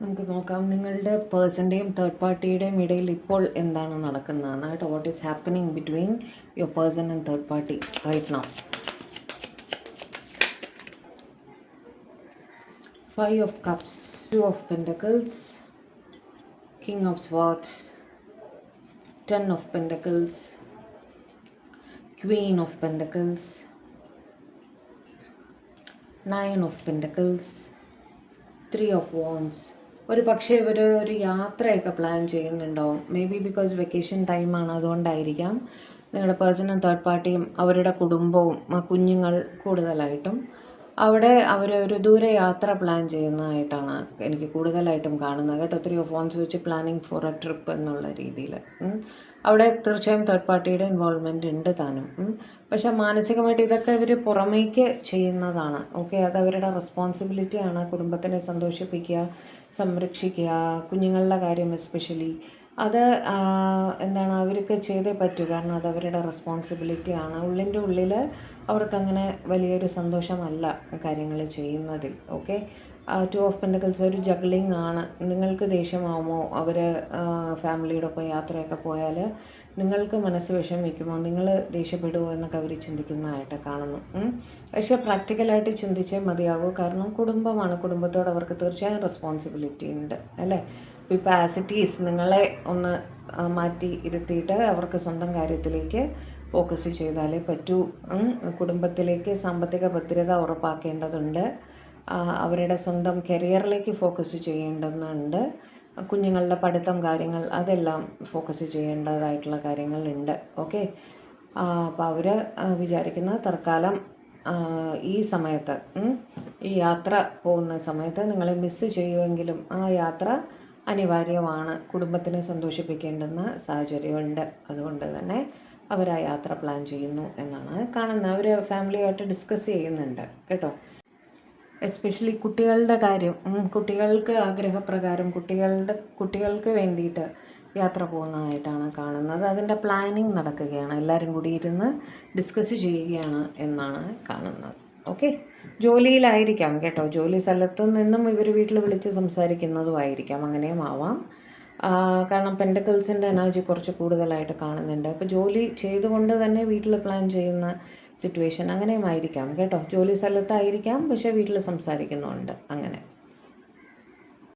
നമുക്ക് നോക്കാം നിങ്ങളുടെ പേഴ്സൻ്റെയും തേർഡ് പാർട്ടിയുടെയും ഇടയിൽ ഇപ്പോൾ എന്താണ് നടക്കുന്നതെന്ന് കേട്ടോ. What is happening between your person and third party right now. 5 of Cups, 2 of Pentacles, King of Swords, 10 of Pentacles, Queen of Pentacles, 9 of Pentacles, 3 of Wands. ഒരു പക്ഷേ ഇവർ ഒരു യാത്രയൊക്കെ പ്ലാൻ ചെയ്യുന്നുണ്ടാവും. മേ ബി ബിക്കോസ് വെക്കേഷൻ ടൈമാണ്, അതുകൊണ്ടായിരിക്കാം. നിങ്ങളുടെ പേഴ്സണും third പാർട്ടിയും അവരുടെ കുടുംബവും കുഞ്ഞുങ്ങൾ കൂടുതലായിട്ടും അവിടെ അവർ ഒരു ദൂരയാത്ര പ്ലാൻ ചെയ്യുന്നതായിട്ടാണ് എനിക്ക് കൂടുതലായിട്ടും കാണുന്നത് കേട്ടോ. 3 of Wands വെച്ച് പ്ലാനിങ് ഫോർ എ ട്രിപ്പ് എന്നുള്ള രീതിയിൽ അവിടെ തീർച്ചയായും തേർഡ് പാർട്ടിയുടെ ഇൻവോൾവ്മെൻറ്റ് ഉണ്ട് താനും. പക്ഷേ മാനസികമായിട്ട് ഇതൊക്കെ ഇവർ പുറമേക്ക് ചെയ്യുന്നതാണ്. ഓക്കെ, അത് അവരുടെ റെസ്പോൺസിബിലിറ്റിയാണ്. കുടുംബത്തിനെ സന്തോഷിപ്പിക്കുക, സംരക്ഷിക്കുക, കുഞ്ഞുങ്ങളുടെ കാര്യം എസ്പെഷ്യലി അത് എന്താണ് അവർക്ക് ചെയ്തേ പറ്റൂ. കാരണം അത് അവരുടെ റെസ്പോൺസിബിലിറ്റിയാണ്. ഉള്ളിൻ്റെ ഉള്ളിൽ അവർക്കങ്ങനെ വലിയൊരു സന്തോഷമല്ല കാര്യങ്ങൾ ചെയ്യുന്നതിൽ. ഓക്കെ, 2 of Pentacles ഒരു ജഗ്ലിംഗ് ആണ്. നിങ്ങൾക്ക് ദേഷ്യമാവുമോ അവർ ഫാമിലിയുടെ ഒപ്പം യാത്രയൊക്കെ പോയാൽ? നിങ്ങൾക്ക് മനസ്സ് വിഷമിക്കുമോ? നിങ്ങൾ ദേഷ്യപ്പെടുമോ എന്നൊക്കെ അവർ ചിന്തിക്കുന്നതായിട്ട് കാണുന്നു. പക്ഷേ പ്രാക്ടിക്കലായിട്ട് ചിന്തിച്ചേ മതിയാകൂ. കാരണം കുടുംബമാണ്, കുടുംബത്തോട് അവർക്ക് തീർച്ചയായും റെസ്പോൺസിബിലിറ്റി ഉണ്ട് അല്ലേ. ഇപ്പോൾ ആസ് ഇറ്റ് ഈസ് നിങ്ങളെ ഒന്ന് മാറ്റി ഇരുത്തിയിട്ട് അവർക്ക് സ്വന്തം കാര്യത്തിലേക്ക് ഫോക്കസ് ചെയ്താലേ പറ്റൂ. കുടുംബത്തിലേക്ക് സാമ്പത്തിക ഭദ്രത ഉറപ്പാക്കേണ്ടതുണ്ട്. അവരുടെ സ്വന്തം കരിയറിലേക്ക് ഫോക്കസ് ചെയ്യേണ്ടതുണ്ട്. കുഞ്ഞുങ്ങളുടെ പഠിത്തം കാര്യങ്ങൾ അതെല്ലാം ഫോക്കസ് ചെയ്യേണ്ടതായിട്ടുള്ള കാര്യങ്ങളുണ്ട്. ഓക്കെ, അപ്പോൾ അവർ വിചാരിക്കുന്ന തൽക്കാലം ഈ സമയത്ത് ഈ യാത്ര പോകുന്ന സമയത്ത് നിങ്ങളെ മിസ്സ് ചെയ്യുമെങ്കിലും ആ യാത്ര അനിവാര്യമാണ്. കുടുംബത്തിനെ സന്തോഷിപ്പിക്കേണ്ടുന്ന സാഹചര്യമുണ്ട്. അതുകൊണ്ട് തന്നെ അവർ ആ യാത്ര പ്ലാൻ ചെയ്യുന്നു എന്നാണ് കാണുന്നത്. അവർ ഫാമിലിയായിട്ട് ഡിസ്കസ് ചെയ്യുന്നുണ്ട് കേട്ടോ. എസ്പെഷ്യലി കുട്ടികളുടെ കാര്യം, കുട്ടികൾക്ക് ആഗ്രഹപ്രകാരം കുട്ടികൾക്ക് വേണ്ടിയിട്ട് യാത്ര പോകുന്നതായിട്ടാണ് കാണുന്നത്. അതിൻ്റെ പ്ലാനിങ് നടക്കുകയാണ്. എല്ലാവരും കൂടി ഇരുന്ന് ഡിസ്കസ് ചെയ്യുകയാണ് എന്നാണ് കാണുന്നത്. ഓക്കെ, ജോലിയിലായിരിക്കാം കേട്ടോ. ജോലി സ്ഥലത്തു നിന്നും ഇവർ വീട്ടിൽ വിളിച്ച് സംസാരിക്കുന്നതുമായിരിക്കാം, അങ്ങനെയും ആവാം. കാരണം പെൻഡക്കിൾസിൻ്റെ എനർജി കുറച്ച് കൂടുതലായിട്ട് കാണുന്നുണ്ട്. അപ്പോൾ ജോലി ചെയ്തുകൊണ്ട് തന്നെ വീട്ടിൽ പ്ലാൻ ചെയ്യുന്ന സിറ്റുവേഷൻ അങ്ങനെയും ആയിരിക്കാം കേട്ടോ. ജോലി സ്ഥലത്തായിരിക്കാം, പക്ഷേ വീട്ടിൽ സംസാരിക്കുന്നുണ്ട് അങ്ങനെ.